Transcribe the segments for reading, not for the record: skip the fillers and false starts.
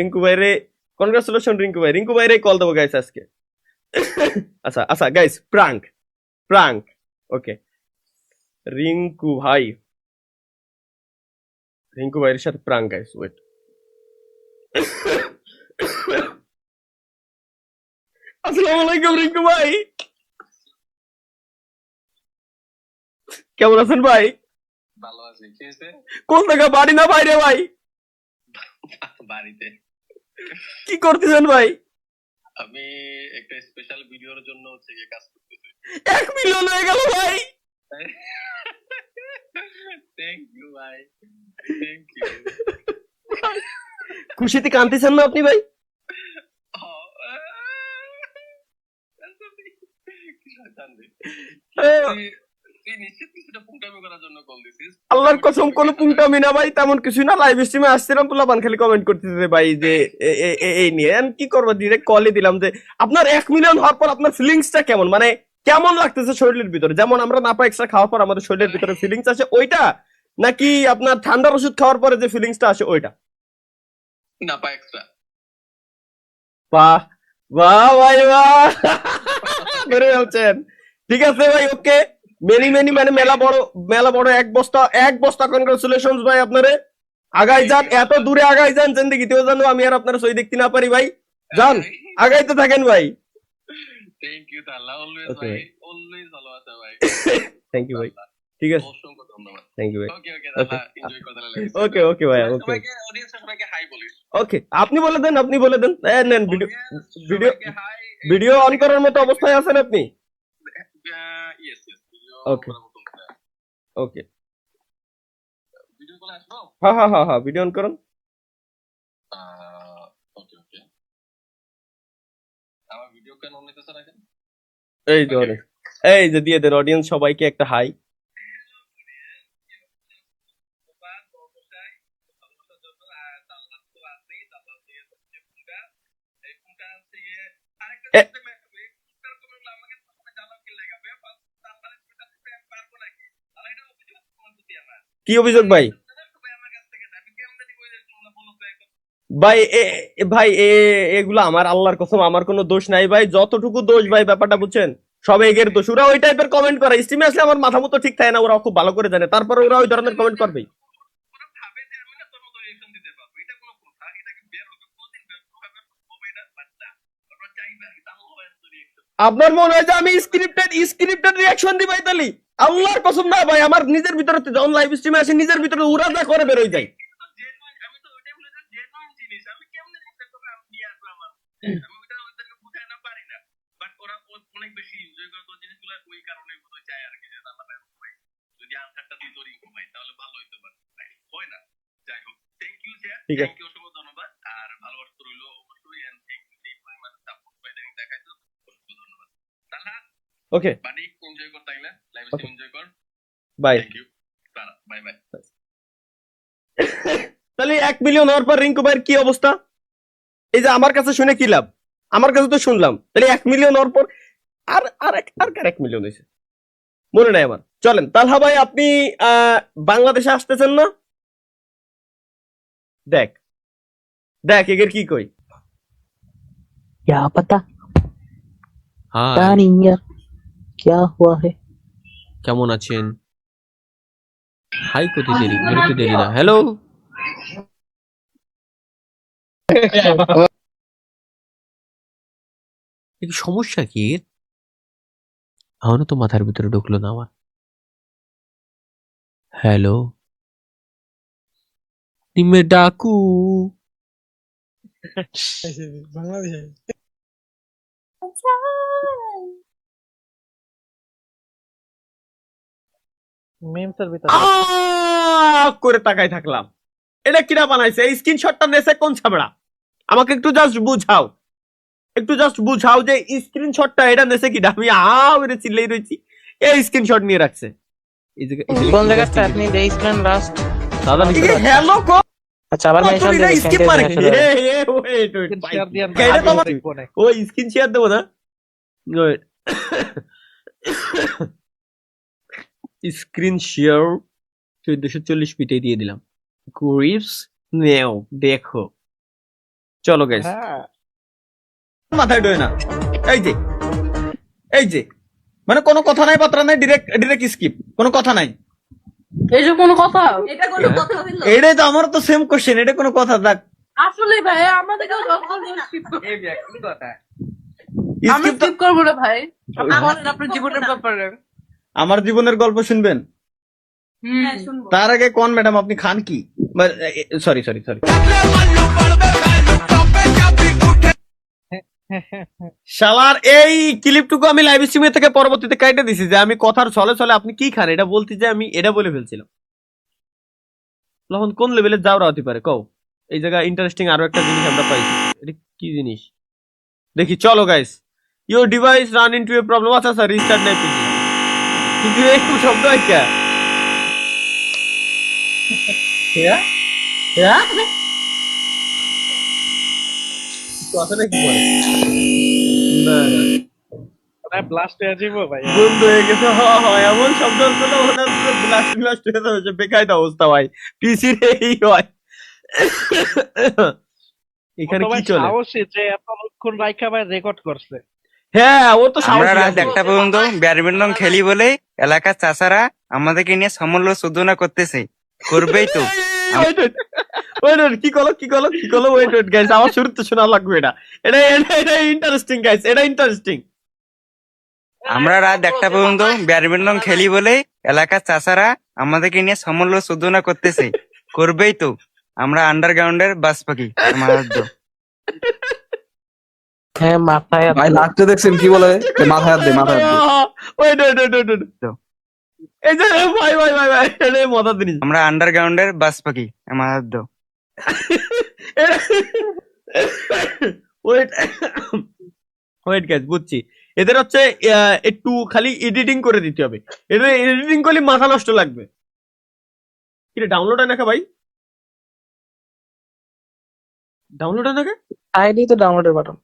রিঙ্কু ভাইরে কনগ্রাচুলেশন রিঙ্কু ভাইরে কল দেবো গাইস আজকে। আচ্ছা গাইস, প্রাঙ্ক ওকে। রিঙ্কু ভাইয়ের সাথে প্রাঙ্ক গাইস, ওয়েট। আসসালামু আলাইকুম রিঙ্কু ভাই, কেমন আছেন ভাই? ভালো আছি। কি হয়েছে? কোন জায়গা, বাড়ি না বাইরে ভাই? বাড়িতে। কি করতেছেন ভাই? আমি একটা স্পেশাল ভিডিওর জন্য হচ্ছে গিয়ে কাজ করতেছি। 1 মিলিয়ন হয়ে গেল ভাই। থ্যাংক ইউ ভাই, থ্যাংক ইউ। খুশিতে কাঁদতেছেন না আপনি ভাই? আল্লাহর কসম কোনো পুংটামি না ভাই, তেমন কিছু না। লাইভ স্ট্রিমে আসছিলাম, পোলাপান খালি কমেন্ট করতেছে ভাই যে এই নিয়ে কি করবো, ডিরেক্ট কলই দিলাম যে আপনার 1 মিলিয়ন হওয়ার পর আপনার ফিলিংসটা কেমন, মানে কেমন লাগতেছে শরীরের ভিতরে? যেমন আমরা নাপা এক্সট্রা খাওয়ার পর আমাদের শরীরের ভিতরে ফিলিংস আসে ওইটা, নাকি আপনার ঠান্ডার ওষুধ খাওয়ার পরে যে ফিলিংসটা আসে ওইটা? নাপা এক্সট্রা। বাহ বাহ ভাই বাহ, বেড়ে যাচ্ছেন। ঠিক আছে ভাই, ওকে। মেনি মানে মেলা বড় এক বস্তা কনগ্রাচুলেশন ভাই আপনারে। আগাই যান, এত দূরে আগাই যান, জিন্দেগিতেও জানো আমি আর আপনার সই দেখতে না পারি ভাই। যান, আগাইতে থাকেন ভাই। থ্যাংক ইউ তাআলা, অলওয়েজ ভাই, অলওয়েজ ভালোবাসা ভাই। থ্যাংক ইউ ভাই, ঠিক আছে, অসংখ্য ধন্যবাদ। থ্যাংক ইউ ভাই। ওকে তাআলা, এনজয় করতে লাগবে। ওকে ভাই, ওকে সবাইকে, অডিয়েন্স সবাইকে হাই বলিস। ওকে, আপনি বলে দেন। নেন ভিডিও অন করার মতো অবস্থায় আছেন আপনি? ইয়েস ওকে ওকে, ভিডিও কল আসবো। হ্যাঁ ভিডিও অন করুন। ওকে আমার ভিডিও কেন অন হইতেছে না? এই যে দিয়ে দেন অডিয়েন্স সবাইকে একটা হাই। কি অভিযোগ ভাই? ভাই এগুলো আমার আল্লাহর কসম আমার কোনো দোষ নাই ভাই। যতটুকু দোষ ভাই, ব্যাপারটা বুঝছেন, সব এগের দোষ। ওরা ওই টাইপের কমেন্ট করে, স্ট্রিমে আসলে আমার মাথা মতো ঠিক থাকে না, ওরা খুব ভালো করে জানে, তারপরে ওরা ওই ধরনের কমেন্ট করবেই। আপনার মনে হয় যে আমি স্ক্রিপ্টেড রিয়াকশন দিই ভাই? তালি আল্লাহর কসম না ভাই, আমার নিজের ভিতরে যখন লাইভ স্ট্রিমে আসে নিজের ভিতরে উড়া যা করে বেরোয় যায়। ঠিক আছে, ধন্যবাদ আর ভালোবাসা রইল অবশ্যই। এন্ড থ্যাংক ইউ যে পরিমাণ সাপোর্ট পাই দেখেন দেখাইছো, অসংখ্য ধন্যবাদ। তাহলে ওকে বাড়ি এনজয় কর, তাইলে লাইভ স্ট্রিম এনজয় কর। Bye. Thank you, bye bye. তাহলে 1 মিলিয়ন হওয়ার পর রিঙ্কু ভাইয়ের কি অবস্থা? এই যে আমার কাছে শুনে কি লাভ, আমার কাছে তো শুনলাম। তাহলে 1 মিলিয়ন হওয়ার পর আর 1 মিলিয়ন হয়েছে মনে নাই আমার। চলেন তালহা ভাই, আপনি বাংলাদেশে আসতেছেন না? দেখ এগের কি কই। क्या पता, হাই, पता नहीं यार क्या हुआ है। কেমন আছেন? হাই করতে দেরি, বেরোতে দেরি না। হ্যালো, সমস্যা কি? এখনো তো মাথার ভিতরে ঢুকলো না আমার। হ্যালো, নিমে ডাকু। বাংলাদেশে মিমসের ভিতরে করে তাকাই থাকলাম। এটা কিরা বানাইছে? এই স্ক্রিনশটটা নেছে কোন ছাবড়া? আমাকে একটু জাস্ট বুঝাও যে স্ক্রিনশটটা এটা নেছে কিনা। আমি মেরে চিল্লাই রয়েছি, এই স্ক্রিনশট নিয়ে রাখছে। কোন জায়গাটা আপনি দেখছিলেন লাস্ট? দাদা হ্যালো আচ্ছা আবার মেনশন দিয়ে স্কিপ মারে। ওই স্ক্রিন শেয়ার দেবো না, স্ক্রিন শেয়ার 1440 পিটে দিয়ে দিলাম। গ্রিপস নেও দেখো। চলো গাইস, হ্যাঁ মাথায় ঢোয় না। এই যে মানে কোনো কথা নাই, বার্তা নাই, ডিরেক্ট স্কিপ, কোনো কথা নাই। এই যে কোনো কথা, এটা কোনো কথা হইলো? এটাই তো আমার তো সেম কোশ্চেন, এটা কোনো কথা থাক। আসলে ভাই আমাদেরকে স্কিপ করবো, আমি স্কিপ তো স্কিপ করবো না ভাই। আপনি বলেন আপনার জীবনের ব্যাপারে। আমার জীবনের গল্প শুনবেন? হ্যাঁ শুনবো। তার আগে কোন ম্যাডাম আপনি খান কি? সরি। শালার এই ক্লিপটুকু আমি লাইভ স্ট্রিমে থেকে পরবর্তীতে কাইটে দিছি যে আমি কথার চলে আপনি কি খান এটা বলতে, যে আমি এটা বলে ফেলছিলাম। তখন কোন লেভেলে যাওয়া হতে পারে কও? এই জায়গায় ইন্টারেস্টিং আরো একটা জিনিস আমরা পাইছি। এটা কি জিনিস দেখি, চলো guys. Your device run into a problem. আচ্ছা স্যার, রিস্টার্ট নাই পিজি, কিন্তু এই শব্দ হয় কে? কথা নাকি বলে? না ব্লাস্ট হয়ে যাবো ভাই। বন্ধ হয়ে গেছে। এমন শব্দ হচ্ছিল মনে হচ্ছে ব্লাস্ট হয়ে যাচ্ছে। বেকায়দা অবস্থা ভাই, পিসির এই হয়। এখানে কি চলে? সাহসী যে এতক্ষণ রাইখা ভাই রেকর্ড করছে। হ্যাঁ, ও তো আমরা সাহসী রাত আছে। 1টা পর্যন্ত ব্যাডমিন্টন খেলি বলে এলাকার চাচারা আমাদেরকে নিয়ে সমল্য চোদনা করতেছে, করবেই তো। Wait, কি কলো ওয়েট গাইস, আমার শুরুতে শোনা লাগবে এটা ইন্টারেস্টিং গাইস, এটা ইন্টারেস্টিং। আমরা রাত 1টা পর্যন্ত ব্যাডমিন্টন খেলি বলে এলাকার চাচারা আমাদেরকে নিয়ে সমল্য চোদনা করতেছে, করবেই তো। আমরা আন্ডারগ্রাউন্ডের বাস পাখি। হ্যাঁ মাথায় হাত ভাই দিল। লাস্টে দেখছেন কি বলে, মাথায় হাত দে, মাথায় হাত দে। ওয়েট এই যে ভাই এটা মজা জিনিস। আমরা আন্ডারগ্রাউন্ডের বাস পাখি। আমার দাও। ওয়েট গাইস, বুঝছি। এদের হচ্ছে একটু খালি এডিটিং করে দিতে হবে। এটা এডিটিং করলে মাথা নষ্ট লাগবে। কি রে, ডাউনলোড হয় নাকি ভাই? ডাউনলোড হয় নাকি? সাইডেই তো ডাউনলোডের বাটন।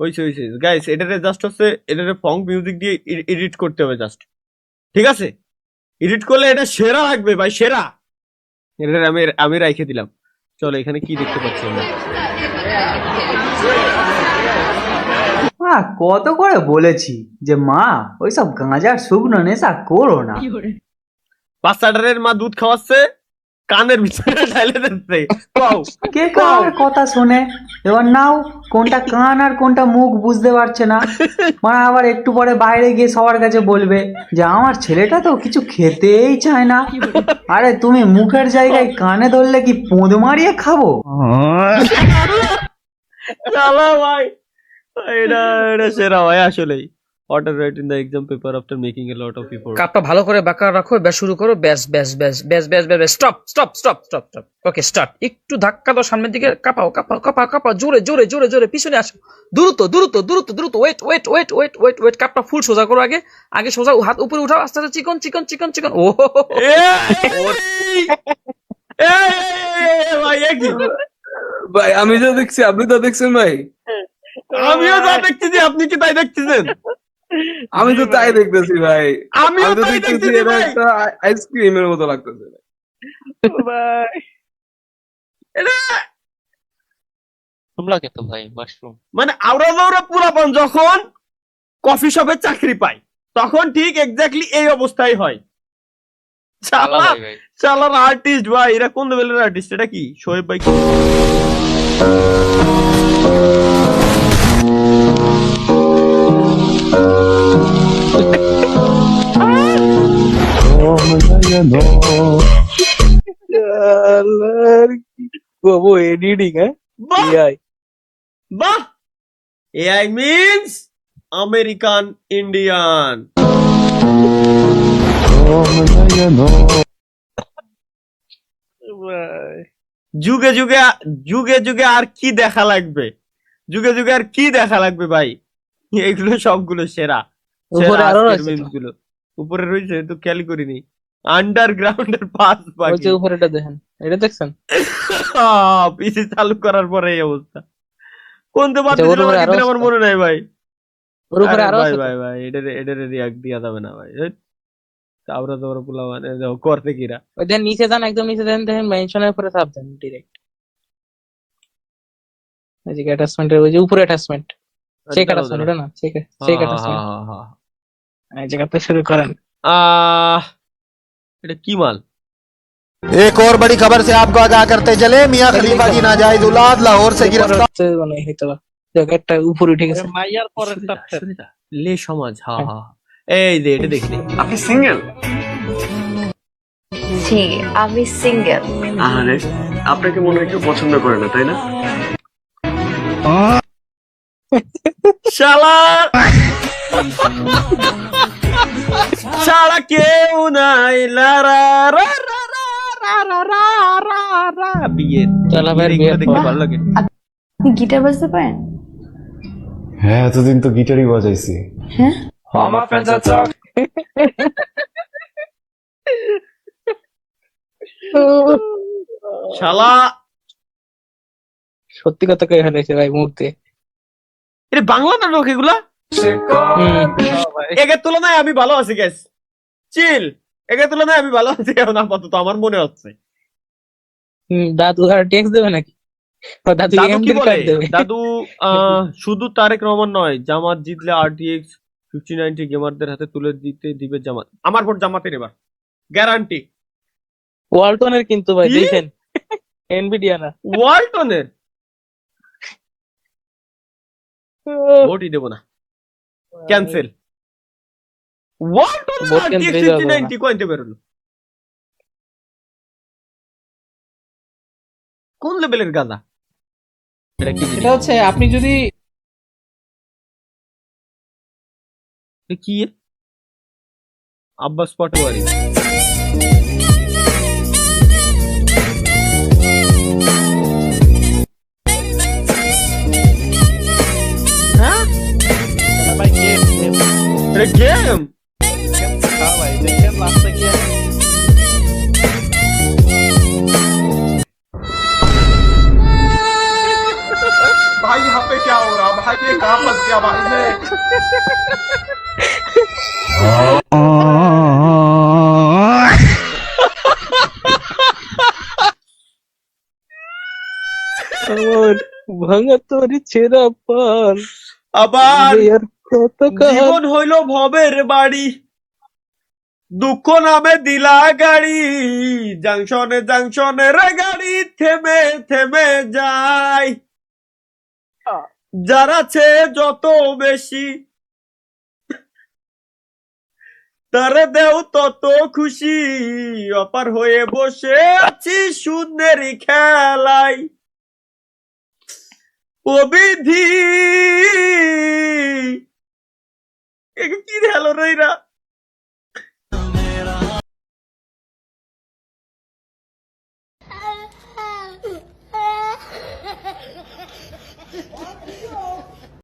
ওইছে গাইস, এটারে জাস্ট হচ্ছে এটারে ফঙ্ক মিউজিক দিয়ে এডিট করতে হবে জাস্ট, ঠিক আছে? এডিট করলে এটা সেরা লাগবে ভাই, সেরা। এটারে আমি রাইখে দিলাম। চলো, এখানে কি দেখতে পাচ্ছি আমরা? মা কত করে বলেছি যে মা ওইসব গাঁজার শুকনো নেশা করো না। বাচ্চাটারের মা দুধ খাওয়াচ্ছে, কানের ভিতরে ঢালে দিচ্ছে। Wow! কে কার কথা শোনে? এবার নাও, কোনটা কান আর কোনটা মুখ বুঝতে পারছে না। মা আবার একটু পরে বাইরে গিয়ে সবার কাছে বলবে যে আমার ছেলেটা তো কিছু খেতেই চায় না। আরে তুমি মুখের জায়গায় কানে ধরলে কি পোঁদ মারিয়ে খাবো? চালা ভাই, এটা সেরা ভাই আসলেই। Order right in the exam paper after making a lot of effort. কাপটা ভালো করে বাঁকা রাখো, ব্যাস শুরু করো। ব্যাস স্টপ। Okay start. একটু ধাক্কা দাও সামনের দিকে, কাপাও জোরে পিছনে আসো। দ্রুত ওয়েট। কাপটা ফুল সোজা করো, আগে সোজা, হাত উপরে উঠাও, আস্তে আস্তে চিকন। ও ভাই একই, ভাই আমি যা দেখছি আপনি তো দেখছেন ভাই। আমিও যা দেখতেছি আপনি কি তাই দেখতেছেন? আমি তো তাই দেখতেছি ভাই। আমিও আমি তো তাই দেখতেছি দেখতেছি এটা ভাই। একটা আইসক্রিমের মতো লাগতেছে। ভাই মানে আওরা পুরাপন যখন কফি শপে চাকরি পায় তখন ঠিক এক্স্যাক্টলি এই অবস্থাই হয়। চালার আর্টিস্ট ভাই, এরা কোন লেভেলের আর্টিস্ট? এটা কি শোয়েব ভাই? বাবু এডিটিং বাহ, এআই মিন্স আমেরিকান ইন্ডিয়ান। যুগে যুগে আর কি দেখা লাগবে? আর কি দেখা লাগবে ভাই? এগুলো সবগুলো সেরা। উপরে আরো রয়েছে তো। গুলো উপরে রয়েছে তো খেয়াল করিনি। আন্ডারগ্রাউন্ডের পাস ওই বাকি। যে উপরেটা দেখেন, এটা দেখছেন? পিসি চালু করার পরে এই অবস্থা। কোন তো বাদ ওর উপরে আরো আমার মনে নাই ভাই। ওর উপরে আরো আছে তো। ভাই এটার রিয়াক্ট দিয়া যাবে না ভাই। আমরা তো ওরা পোলা মানে করতে কিরা। ওই দেন নিচে যান, একদম নিচে দেন, দেখেন মেনশনের উপরে চাপ দেন ডিরেক্ট। এই যে অ্যাটাচমেন্টের ওই যে উপরে অ্যাটাচমেন্ট, চেক দাঁড়াও, অ্যাটাচমেন্ট দাঁড়াও। এটা না, চেক চেক হ্যাঁ, হ্যাঁ, অ্যাটাচমেন্ট। হ্যাঁ, হ্যাঁ, হ্যাঁ। এই জায়গাতে শুরু করেন। এটা কি মাল? एक और बड़ी खबर से आपको आगाह करते चले मियां खलीफा की नाजायज औलाद लाहौर से गिरफ्तार। মানে হয়তো বা একটা উপরে উঠে গেছে। মাইয়ার পরের সুনিতা, চ্যাপ্টার। সুনিতা। লে সমাজ, হ্যাঁ, হ্যাঁ, হ্যাঁ। এই যে এটা দেখি আপনি সিঙ্গেল? জি আমি সিঙ্গেল। আরে আপনাকে মনে হয় কেউ পছন্দ করে না, তাই না? শালা শালা কেউ নাই, লা রা রা রা রা রা রা রা রা। বিয়ে চলা ভাই এগুলো বিয়ের দেখতে পর। ভালো লাগে। আপনি গিটার বাজাতে পারেন? হ্যাঁ এতদিন তো গিটারই বাজাইছি। হ্যাঁ শালা সত্যি কথা কই হয়েছে ভাই মুহূর্তে। এটা বাংলা নাটক এগুলা? একের তুলনায় আমি ভালো আছি গ্যাস, চিল। একের তুলনায় আমি ভালো আছি এখন আপাতত আমার মনে হচ্ছে। দাদু আর ট্যাক্স দেবে নাকি? ও দাদু দাদু কি এমডি বলে? কার্ড দেবে। দাদু শুধু তারেক রহমান নয়, জামাত জিতলে RTX 5090 গেমারদের হাতে তুলে দিবে জামাত। আমার ভোট জামাতের এবার, গ্যারান্টি। ওয়ালটনের কিন্তু ভাই কি? দেখেন, এনভিডিয়া না। ওয়ালটনের ভোটই দেবো না, cancel. Walton vote RTX cancel হয়ে যাবে 5090 কইতে বেরোলো? কোন লেভেলের গাঁদা? এটা কি জিনিস? এটা হচ্ছে আপনি যদি এটা কি? আব্বাস পাটোয়ারি। ভাই গেম গেম। এটা গেম? হ্যাঁ ভাই দেখেন লাস্টে গিয়ে भाई यहाँ पे क्या हो रहा? भाई ये कहाँ फंस गया भाई मैं? আমার ভাঙা তোর ছেঁড়া পান আবার আর কত জীবন হইল ভবের বাড়ি, দুঃখ নামে দিলা গাড়ি, জাংশনে জাংশনে রে গাড়ি থেমে থেমে যায়, যার আছে যত বেশি তারে দেও তত খুশি, অপার হয়ে বসে আছি শূন্যেরই খেলায়, ও বিধি। কি হলো রে এরা?